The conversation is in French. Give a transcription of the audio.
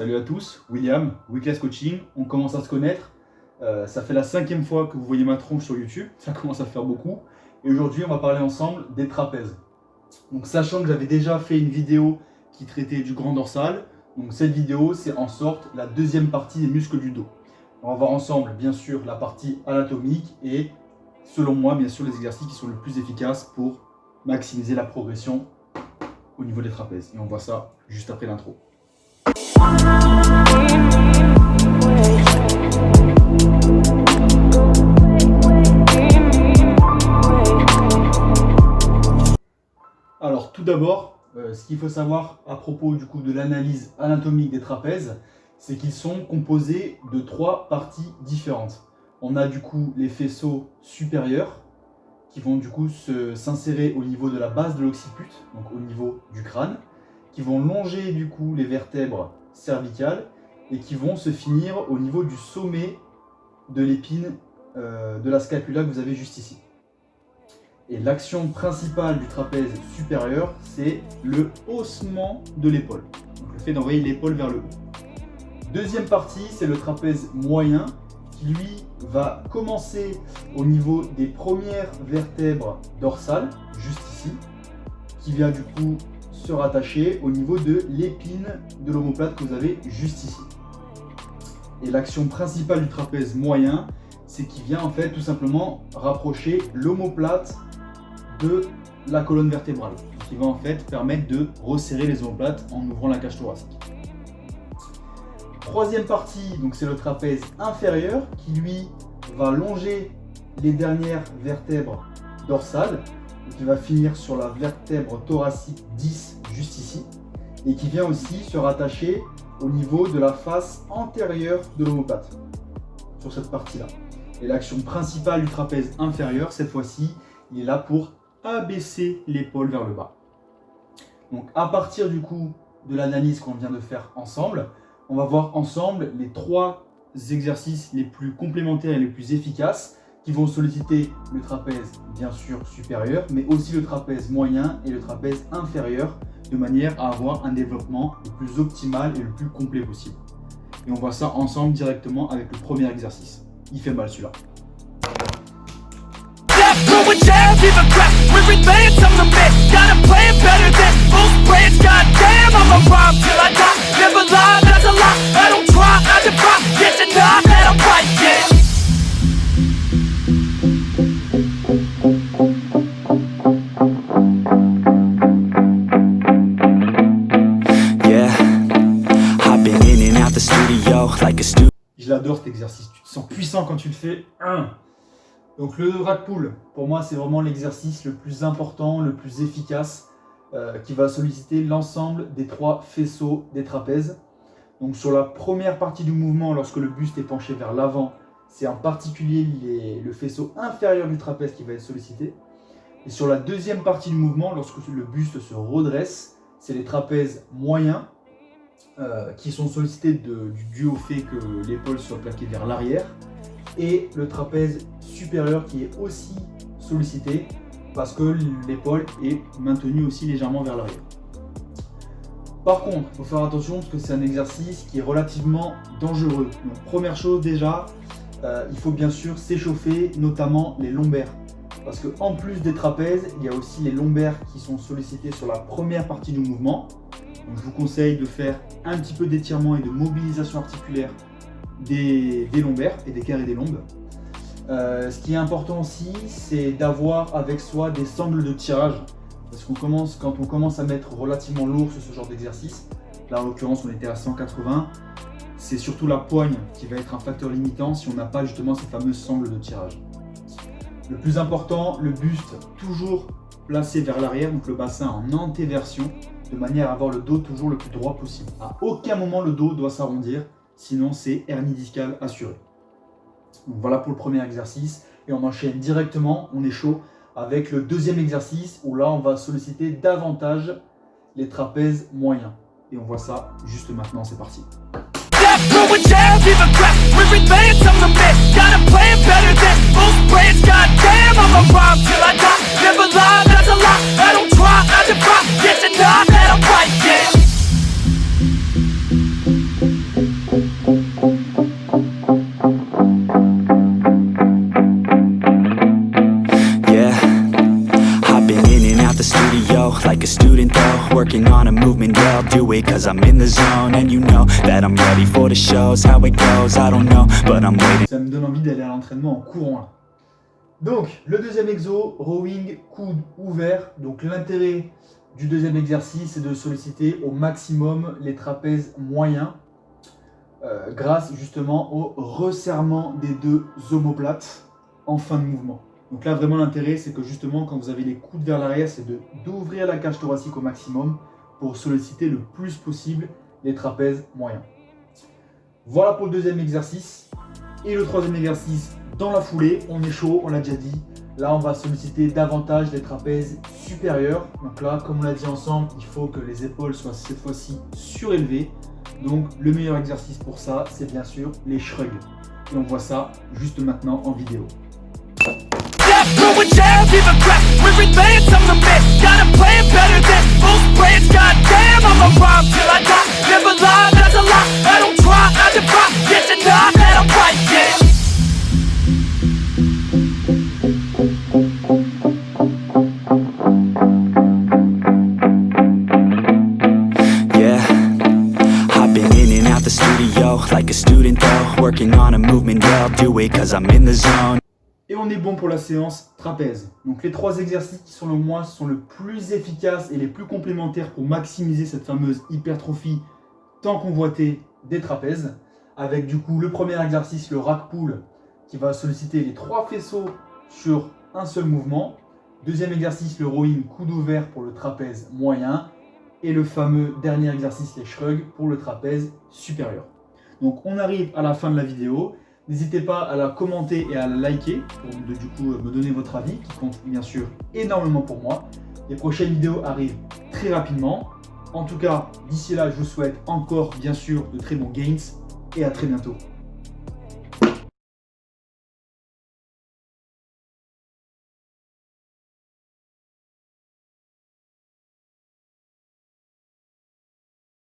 Salut à tous, William, Weeclass Coaching, on commence à se connaître. Ça fait la 5e fois que vous voyez ma tronche sur YouTube, ça commence à faire beaucoup. Et aujourd'hui, on va parler ensemble des trapèzes. Donc, sachant que j'avais déjà fait une vidéo qui traitait du grand dorsal, donc cette vidéo, c'est en sorte la deuxième partie des muscles du dos. On va voir ensemble, bien sûr, la partie anatomique et, selon moi, bien sûr, les exercices qui sont les plus efficaces pour maximiser la progression au niveau des trapèzes. Et on voit ça juste après l'intro. Alors tout d'abord, ce qu'il faut savoir à propos du coup de l'analyse anatomique des trapèzes, c'est qu'ils sont composés de 3 parties différentes. On a du coup les faisceaux supérieurs qui vont du coup s'insérer au niveau de la base de l'occiput, donc au niveau du crâne, qui vont longer du coup les vertèbres cervicales et qui vont se finir au niveau du sommet de l'épine de la scapula que vous avez juste ici. Et l'action principale du trapèze supérieur, c'est le haussement de l'épaule. Donc le fait d'envoyer l'épaule vers le haut. Deuxième partie, c'est le trapèze moyen qui lui va commencer au niveau des premières vertèbres dorsales, juste ici, qui vient du coup se rattacher au niveau de l'épine de l'omoplate que vous avez juste ici. Et l'action principale du trapèze moyen, c'est qu'il vient en fait tout simplement rapprocher l'omoplate de la colonne vertébrale, qui va en fait permettre de resserrer les omoplates en ouvrant la cage thoracique. Troisième partie, donc c'est le trapèze inférieur qui lui va longer les dernières vertèbres dorsales et qui va finir sur la vertèbre thoracique 10 juste ici et qui vient aussi se rattacher au niveau de la face antérieure de l'omoplate sur cette partie-là. Et l'action principale du trapèze inférieur, cette fois-ci, il est là pour abaisser l'épaule vers le bas. Donc à partir du coup de l'analyse qu'on vient de faire ensemble, on va voir ensemble les 3 exercices les plus complémentaires et les plus efficaces qui vont solliciter le trapèze bien sûr supérieur, mais aussi le trapèze moyen et le trapèze inférieur, de manière à avoir un développement le plus optimal et le plus complet possible. Et on voit ça ensemble directement avec le premier exercice. Il fait mal celui-là. Je l'adore cet exercice, tu te sens puissant quand tu le fais. Donc le rack pull, pour moi c'est vraiment l'exercice le plus important, le plus efficace, qui va solliciter l'ensemble des 3 faisceaux des trapèzes. Donc sur la première partie du mouvement, lorsque le buste est penché vers l'avant, c'est en particulier le faisceau inférieur du trapèze qui va être sollicité. Et sur la deuxième partie du mouvement, lorsque le buste se redresse, c'est les trapèzes moyens qui sont sollicités dû au fait que l'épaule soit plaquée vers l'arrière, et le trapèze supérieur qui est aussi sollicité parce que l'épaule est maintenue aussi légèrement vers l'arrière. Par contre, il faut faire attention parce que c'est un exercice qui est relativement dangereux. Donc première chose déjà, il faut bien sûr s'échauffer, notamment les lombaires. Parce qu'en plus des trapèzes, il y a aussi les lombaires qui sont sollicités sur la première partie du mouvement. Donc je vous conseille de faire un petit peu d'étirement et de mobilisation articulaire des lombaires et des carrés des lombes. Ce qui est important aussi, c'est d'avoir avec soi des sangles de tirage. Parce que quand on commence à mettre relativement lourd sur ce genre d'exercice, là en l'occurrence on était à 180, c'est surtout la poigne qui va être un facteur limitant si on n'a pas justement ces fameuses sangles de tirage. Le plus important, le buste toujours placé vers l'arrière, donc le bassin en antéversion, de manière à avoir le dos toujours le plus droit possible. À aucun moment le dos doit s'arrondir, sinon c'est hernie discale assurée. Donc voilà pour le premier exercice, et on enchaîne directement, on est chaud, avec le deuxième exercice, où là on va solliciter davantage les trapèzes moyens. Et on voit ça juste maintenant, c'est parti. I'm in the zone. And you know that I'm ready for the shows. How it goes, I don't know, but I'm waiting. Ça me donne envie d'aller à l'entraînement en courant là. Donc, le deuxième exo, rowing, coude ouvert. Donc, l'intérêt du deuxième exercice, c'est de solliciter au maximum les trapèzes moyens grâce justement au resserrement des deux omoplates en fin de mouvement. Donc là, vraiment, l'intérêt, c'est que justement, quand vous avez les coudes vers l'arrière, c'est d'ouvrir la cage thoracique au maximum pour solliciter le plus possible les trapèzes moyens. Voilà pour le deuxième exercice. Et le troisième exercice, dans la foulée, on est chaud, on l'a déjà dit. Là, on va solliciter davantage les trapèzes supérieurs. Donc là, comme on l'a dit ensemble, il faut que les épaules soient cette fois-ci surélevées. Donc le meilleur exercice pour ça, c'est bien sûr les shrugs. Et on voit ça juste maintenant en vidéo. Like a student though, working on a movement, yeah, I'll do it cause I'm in the zone. Et on est bon pour la séance trapèze. Donc les trois exercices qui selon moi sont le plus efficaces et les plus complémentaires pour maximiser cette fameuse hypertrophie tant convoitée des trapèzes. Avec du coup le premier exercice, le rack pull, qui va solliciter les trois faisceaux sur un seul mouvement. Deuxième exercice, le rowing, coude ouvert pour le trapèze moyen. Et le fameux dernier exercice, les shrugs, pour le trapèze supérieur. Donc on arrive à la fin de la vidéo. N'hésitez pas à la commenter et à la liker pour du coup me donner votre avis qui compte bien sûr énormément pour moi. Les prochaines vidéos arrivent très rapidement. En tout cas, d'ici là, je vous souhaite encore bien sûr de très bons gains et à très bientôt.